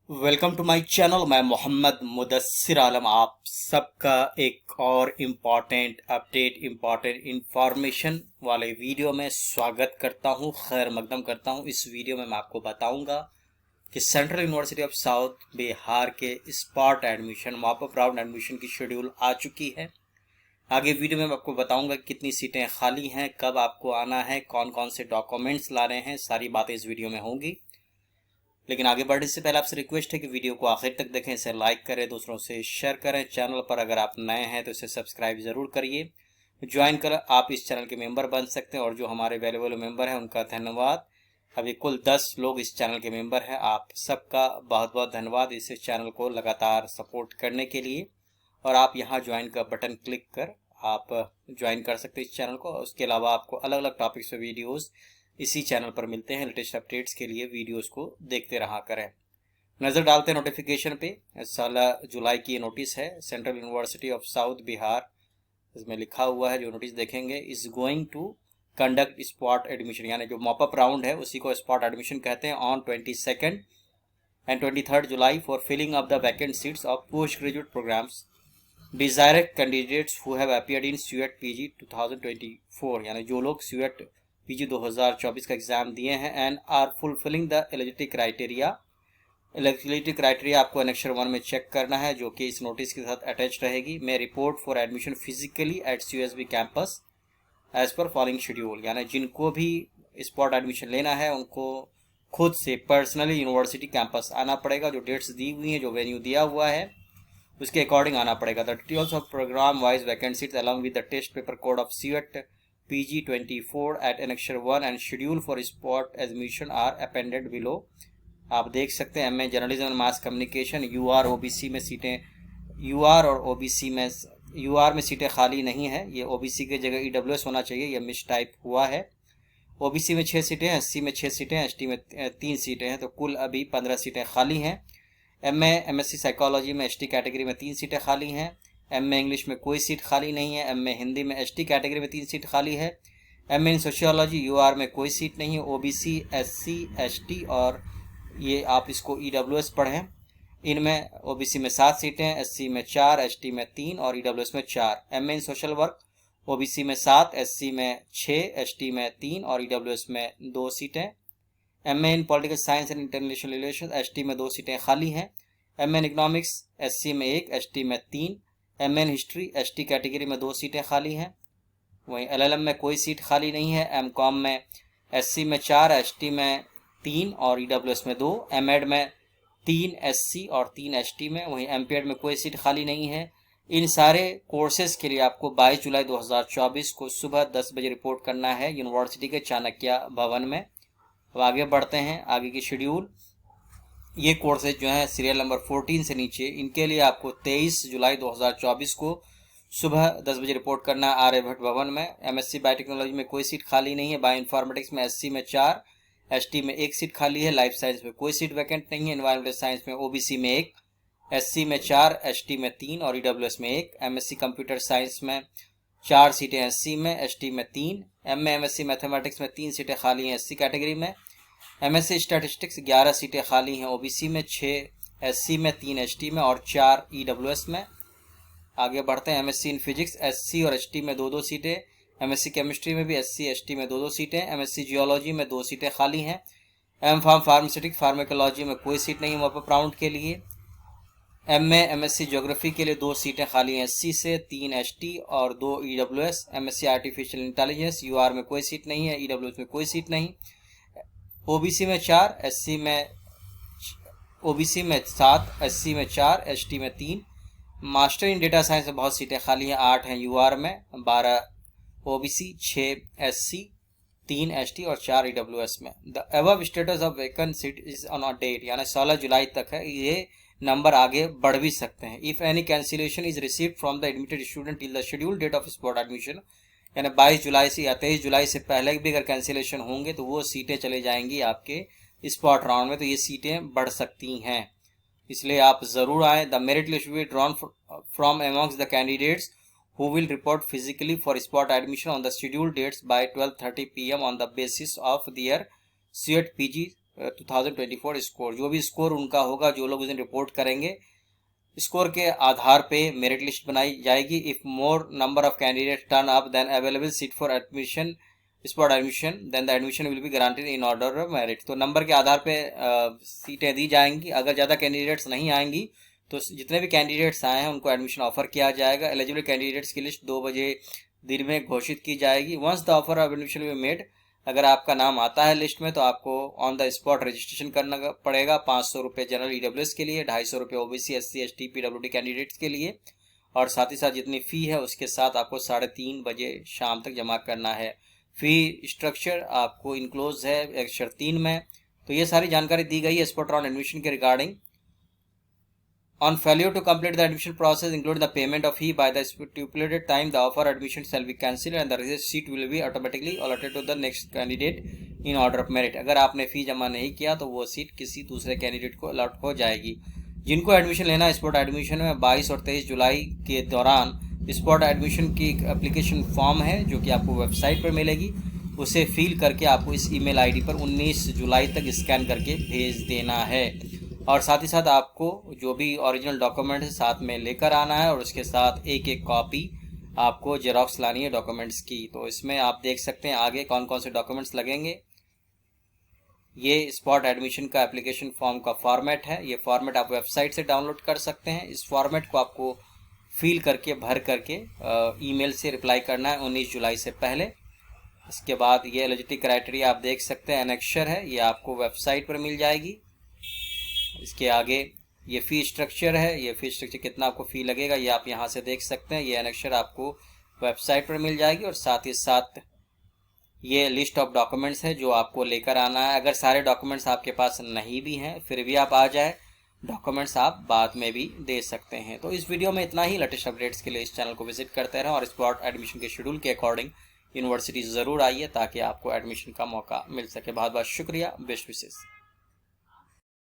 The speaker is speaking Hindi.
Welcome to my channel. मैं मोहम्मद मुदस्सिर आलम आप सबका एक और इम्पॉर्टेंट अपडेट, इम्पॉर्टेंट इंफॉर्मेशन वाले वीडियो में स्वागत करता हूं, खैर मकदम करता हूं। इस वीडियो में मैं आपको बताऊंगा कि Central University of South Bihar के spot admission, mop up round admission की शेड्यूल आ चुकी है। आगे वीडियो में मैं आपको बताऊंगा कितनी सीटें खाली हैं, कब आपको आना है, कौन कौन से डॉक्यूमेंट्स लाने हैं, सारी बातें इस वीडियो में होंगी। लेकिन आगे बढ़ने से पहले आपसे रिक्वेस्ट है कि वीडियो को आखिर तक देखें, इसे लाइक करें, दूसरों से शेयर करें। चैनल पर अगर आप नए हैं तो इसे सब्सक्राइब ज़रूर करिए। ज्वाइन कर आप इस चैनल के मेंबर बन सकते हैं और जो हमारे वैल्यूएबल मेंबर हैं उनका धन्यवाद। अभी कुल 10 लोग इस चैनल के मेंबर हैं। आप सबका बहुत बहुत धन्यवाद इस चैनल को लगातार सपोर्ट करने के लिए। और आप यहाँ ज्वाइन का बटन क्लिक कर आप ज्वाइन कर सकते हैं इस चैनल को। उसके अलावा आपको अलग अलग टॉपिक्स पे वीडियोस इसी चैनल पर मिलते हैं। लेटेस्ट अपडेट्स के लिए वीडियोस को देखते रहा करें। नज़र डालते हैं नोटिफिकेशन पे। 16 जुलाई की ये नोटिस है, Central University of South Bihar, इसमें लिखा हुआ है, जो नोटिस देखेंगे, is going to conduct spot admission, यानी जो मॉपअप राउंड है उसी को स्पॉट एडमिशन कहते हैं, on 22 and 23 July for filling up the vacant seats of post graduate programmes desired candidates who have appeared in CUET PG 2024, यानी जो लोग स्यूएट पीजी 2024 का एग्जाम दिए हैं and are fulfilling the eligibility criteria. Eligibility criteria आपको एनेक्चर 1 में चेक करना है, जो कि इस नोटिस के साथ अटैच रहेगी। May report for admission physically at CUSB campus as per following schedule, यानी जिनको भी स्पॉट एडमिशन लेना है उनको खुद से पर्सनली यूनिवर्सिटी कैंपस आना पड़ेगा। जो डेट्स दी हुई हैं, जो वेन्यू दिया हुआ है उसके अकॉर्डिंग आना पड़ेगा। The details of programme wise vacancies along with the test paper code of CUET PG 24 at Annexure 1 and schedule for spot admission are appended below। आप देख सकते हैं MA journalism and mass communication, UR OBC में सीटें, यूआर और ओबीसी में, यूआर में सीटें खाली नहीं है, ये ओबीसी की जगह ईडब्ल्यूएस होना चाहिए, ये मिस टाइप हुआ है। ओबीसी में 6 सीटें हैं, एससी में 6 सीटें हैं, एसटी में 3 सीटें हैं, तो कुल अभी 15 सीटें खाली हैं। एमएससी साइकोलॉजी में एसटी कैटेगरी में 3 सीटें खाली हैं। एमए इंग्लिश में कोई सीट खाली नहीं है। एमए हिंदी में एसटी कैटेगरी में 3 सीट खाली है। एमए इन सोशियोलॉजी यूआर में कोई सीट नहीं है। ओबीसी, एससी, एसटी और ये आप इसको ईडब्ल्यूएस पढ़ें, इनमें ओबीसी में 7 सीटें हैं, एससी में 4, एसटी में 3 और ईडब्ल्यूएस में 4। एमए इन सोशल वर्क, ओबीसी में 7, एससी में 6, एसटी में 3 और ईडब्ल्यूएस में 2 सीटें। MA in political science and international relation, ST में 2 सीटें खाली हैं। एमए इन इकोनॉमिक्स, एससी में 1, एसटी में 3। MA in history, ST category में 2 सीटें खाली हैं। वहीं एलएलएम में कोई सीट खाली नहीं है। एमकॉम में एससी में 4, एसटी में 3 और ईडब्ल्यूएस में 2। एमएड में 3 एससी और 3 एसटी में। वहीं एमपीएड में कोई सीट खाली नहीं है। इन सारे कोर्सेज के लिए आपको 22 जुलाई 2024 को सुबह 10 बजे रिपोर्ट करना है यूनिवर्सिटी के चाणक्य भवन में। अब आगे बढ़ते हैं, आगे की शेड्यूल। ये कोर्सेज जो हैं सीरियल नंबर 14 से नीचे, इनके लिए आपको 23 जुलाई 2024 को सुबह 10 बजे रिपोर्ट करना है आर्यभट्ट भवन में। एमएससी बायोटेक्नोलॉजी में कोई सीट खाली नहीं है। बायो इन्फॉर्मेटिक्स में एससी में 4, एसटी में 1 सीट खाली है। लाइफ साइंस में कोई सीट वैकेंट नहीं है। एनवायरमेंटल साइंस में ओबीसी में 1, एससी में 4, एसटी में 3 और ईडब्ल्यूएस में 1। एमएससी कंप्यूटर साइंस में 4 सीटें, एससी में, एसटी में 3। एमएससी मैथमेटिक्स में 3 सीटें खाली हैं एससी कैटेगरी में। एमएससी स्टैटिस्टिक्स 11 सीटें खाली हैं, ओबीसी में 6, एससी में 3, एसटी में और 4 ईडब्ल्यूएस में। आगे बढ़ते हैं, एमएससी इन फिजिक्स, एससी और एसटी में 2-2 सीटें। एमएससी केमिस्ट्री में भी एससी एसटी में 2-2 सीटें। एमएससी जियोलॉजी में 2 सीटें खाली हैं। एमफार्म फार्मास्यूटिक फार्माकोलॉजी में कोई सीट नहीं है मॉपअप राउंड के लिए। एमएससी ज्योग्राफी के लिए 2 सीटें खाली हैं एससी से, 3 एसटी और 2 EWS. MSc artificial intelligence, UR में कोई सीट नहीं है, ईडब्ल्यूएस में कोई सीट नहीं। ओबीसी में 4, एससी में, ओबीसी में 7, एससी में 4, एसटी में 3। मास्टर इन डेटा साइंस में बहुत सीटें खाली हैं, 8 हैं यूआर में, 12 ओबीसी, 6 एससी, 3 एसटी और 4 ईडब्ल्यूएस में। The above status of vacant seat is on a date, यानी 16 जुलाई तक है। ये नंबर आगे बढ़ भी सकते हैं। If any cancellation is received from the admitted student till the schedule date of spot admission, यानी 22 जुलाई से या 23 जुलाई से पहले भी अगर कैंसिलेशन होंगे तो वो सीटें चले जाएंगी आपके स्पॉट राउंड में, तो ये सीटें बढ़ सकती हैं, इसलिए आप ज़रूर आएँ। The merit list will be drawn from amongst the candidates who will report physically for spot admission on the scheduled dates by 12:30 p.m. on the basis of their CUET PG 2024 score, जो भी स्कोर उनका होगा, जो लोग उसे रिपोर्ट करेंगे, स्कोर के आधार पे मेरिट लिस्ट बनाई जाएगी। If more number of candidate turn up then available seat for admission, spot admission, then the admission will be guaranteed in order of merit. तो नंबर के आधार पे सीटें दी जाएंगी। अगर ज़्यादा कैंडिडेट्स नहीं आएंगी तो जितने भी कैंडिडेट्स आए हैं उनको एडमिशन ऑफर किया जाएगा। एलिजिबल कैंडिडेट्स की लिस्ट 2 बजे दिन में घोषित की जाएगी। Once the offer of admission be made, अगर आपका नाम आता है लिस्ट में तो आपको ऑन द स्पॉट रजिस्ट्रेशन करना पड़ेगा। 500 रुपये जनरल ईडब्ल्यूएस के लिए, 250 रुपये OBC SC ST PWD candidates के लिए, और साथ ही साथ जितनी फ़ी है उसके साथ आपको 3:30 बजे शाम तक जमा करना है। फ़ी स्ट्रक्चर आपको इनक्लोज है अक्षर 3 में। तो ये सारी जानकारी दी गई है स्पॉट राउंड एडमिशन के regarding. On failure to complete the admission process, including the payment of fee by the stipulated time, the offer admission shall be cancelled and the reserved seat will be automatically allotted to the next candidate in order of merit। अगर आपने फी जमा नहीं किया तो वो सीट किसी दूसरे कैंडिडेट को अलॉट हो जाएगी। जिनको एडमिशन लेना है स्पॉट एडमिशन में, 22 और 23 जुलाई के दौरान स्पॉट एडमिशन की एक एप्लीकेशन फॉर्म है जो कि आपको वेबसाइट पर मिलेगी। उसे फिल करके आपको इस ईमेल आईडी पर 19 जुलाई तक स्कैन करके भेज देना है। और साथ ही साथ आपको जो भी ओरिजिनल डॉक्यूमेंट है साथ में लेकर आना है, और उसके साथ एक कॉपी आपको जेरोक्स लानी है डॉक्यूमेंट्स की। तो इसमें आप देख सकते हैं आगे कौन कौन से डॉक्यूमेंट्स लगेंगे। ये स्पॉट एडमिशन का एप्लीकेशन फॉर्म का फॉर्मेट है। ये फॉर्मेट आप वेबसाइट से डाउनलोड कर सकते हैं। इस फॉर्मेट को आपको फिल करके भर करके ईमेल से रिप्लाई करना है 19 जुलाई से पहले। इसके बाद ये एलिजिबिलिटी क्राइटेरिया आप देख सकते हैं, एनेक्शर है, ये आपको वेबसाइट पर मिल जाएगी। इसके आगे ये फ़ी स्ट्रक्चर है, ये फ़ी स्ट्रक्चर कितना आपको फ़ी लगेगा ये आप यहाँ से देख सकते हैं। ये एनेक्शर आपको वेबसाइट पर मिल जाएगी, और साथ ही साथ ये लिस्ट ऑफ डॉक्यूमेंट्स है जो आपको लेकर आना है। अगर सारे डॉक्यूमेंट्स आपके पास नहीं भी हैं फिर भी आप आ जाए, डॉक्यूमेंट्स आप बाद में भी दे सकते हैं। तो इस वीडियो में इतना ही। लेटेस्ट अपडेट्स के लिए इस चैनल को विजिट करते रहें और स्पॉट एडमिशन के शेड्यूल के अकॉर्डिंग यूनिवर्सिटी ज़रूर आइए ताकि आपको एडमिशन का मौका मिल सके। बहुत बहुत शुक्रिया, बेस्ट विशेष।